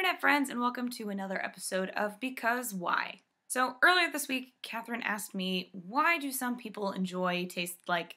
Internet friends, and welcome to another episode of Because Why? So earlier this week, Catherine asked me, why do some people enjoy taste like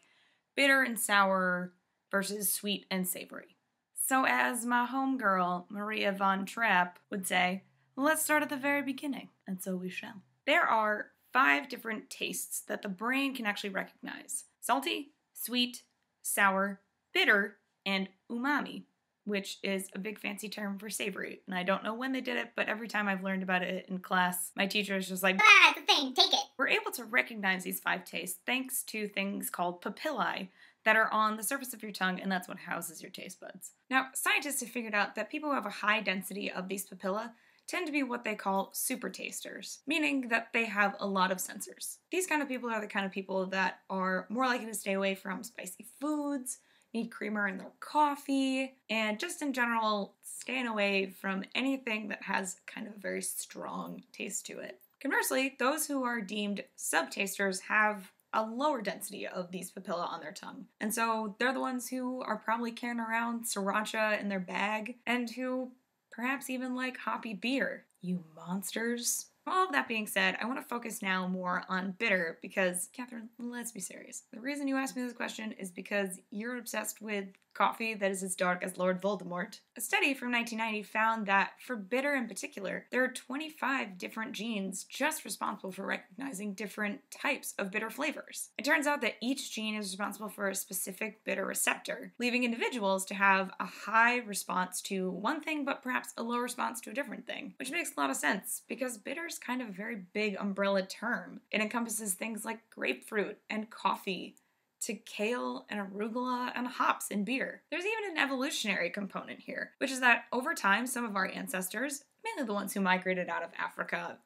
bitter and sour versus sweet and savory? So as my homegirl, Maria von Trapp, would say, let's start at the very beginning, and so we shall. There are 5 different tastes that the brain can actually recognize. Salty, sweet, sour, bitter, and umami, which is a big fancy term for savory. And I don't know when they did it, but every time I've learned about it in class, my teacher is just like, ah, it's a thing, take it. We're able to recognize these 5 tastes thanks to things called papillae that are on the surface of your tongue, and that's what houses your taste buds. Now, scientists have figured out that people who have a high density of these papillae tend to be what they call super tasters, meaning that they have a lot of sensors. These kind of people are the kind of people that are more likely to stay away from spicy foods, need creamer in their coffee, and just in general, staying away from anything that has kind of a very strong taste to it. Conversely, those who are deemed subtasters have a lower density of these papillae on their tongue. And so they're the ones who are probably carrying around sriracha in their bag and who perhaps even like hoppy beer. You monsters. All of that being said, I want to focus now more on bitter because, Catherine, let's be serious. The reason you asked me this question is because you're obsessed with coffee that is as dark as Lord Voldemort. A study from 1990 found that for bitter in particular, there are 25 different genes just responsible for recognizing different types of bitter flavors. It turns out that each gene is responsible for a specific bitter receptor, leaving individuals to have a high response to one thing but perhaps a low response to a different thing, which makes a lot of sense because bitter is kind of a very big umbrella term. It encompasses things like grapefruit and coffee, to kale and arugula and hops in beer. There's even an evolutionary component here, which is that over time, some of our ancestors, mainly the ones who migrated out of Africa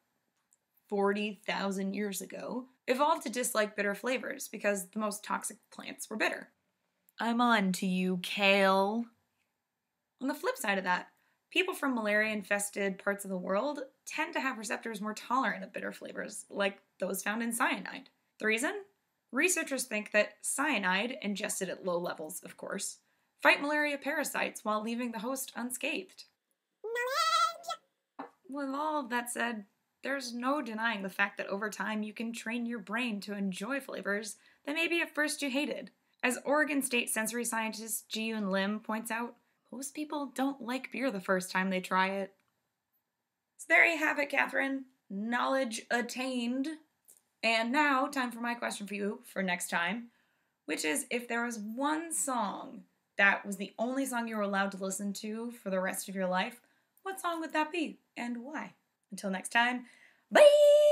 40,000 years ago, evolved to dislike bitter flavors because the most toxic plants were bitter. I'm on to you, kale. On the flip side of that, people from malaria-infested parts of the world tend to have receptors more tolerant of bitter flavors, like those found in cyanide. The reason? Researchers think that cyanide, ingested at low levels, of course, fight malaria parasites while leaving the host unscathed. With all of that said, there's no denying the fact that over time you can train your brain to enjoy flavors that maybe at first you hated. As Oregon State sensory scientist Ji-Yoon Lim points out, most people don't like beer the first time they try it. So there you have it, Catherine. Knowledge attained. And now, time for my question for you for next time, which is if there was one song that was the only song you were allowed to listen to for the rest of your life, what song would that be and why? Until next time, bye!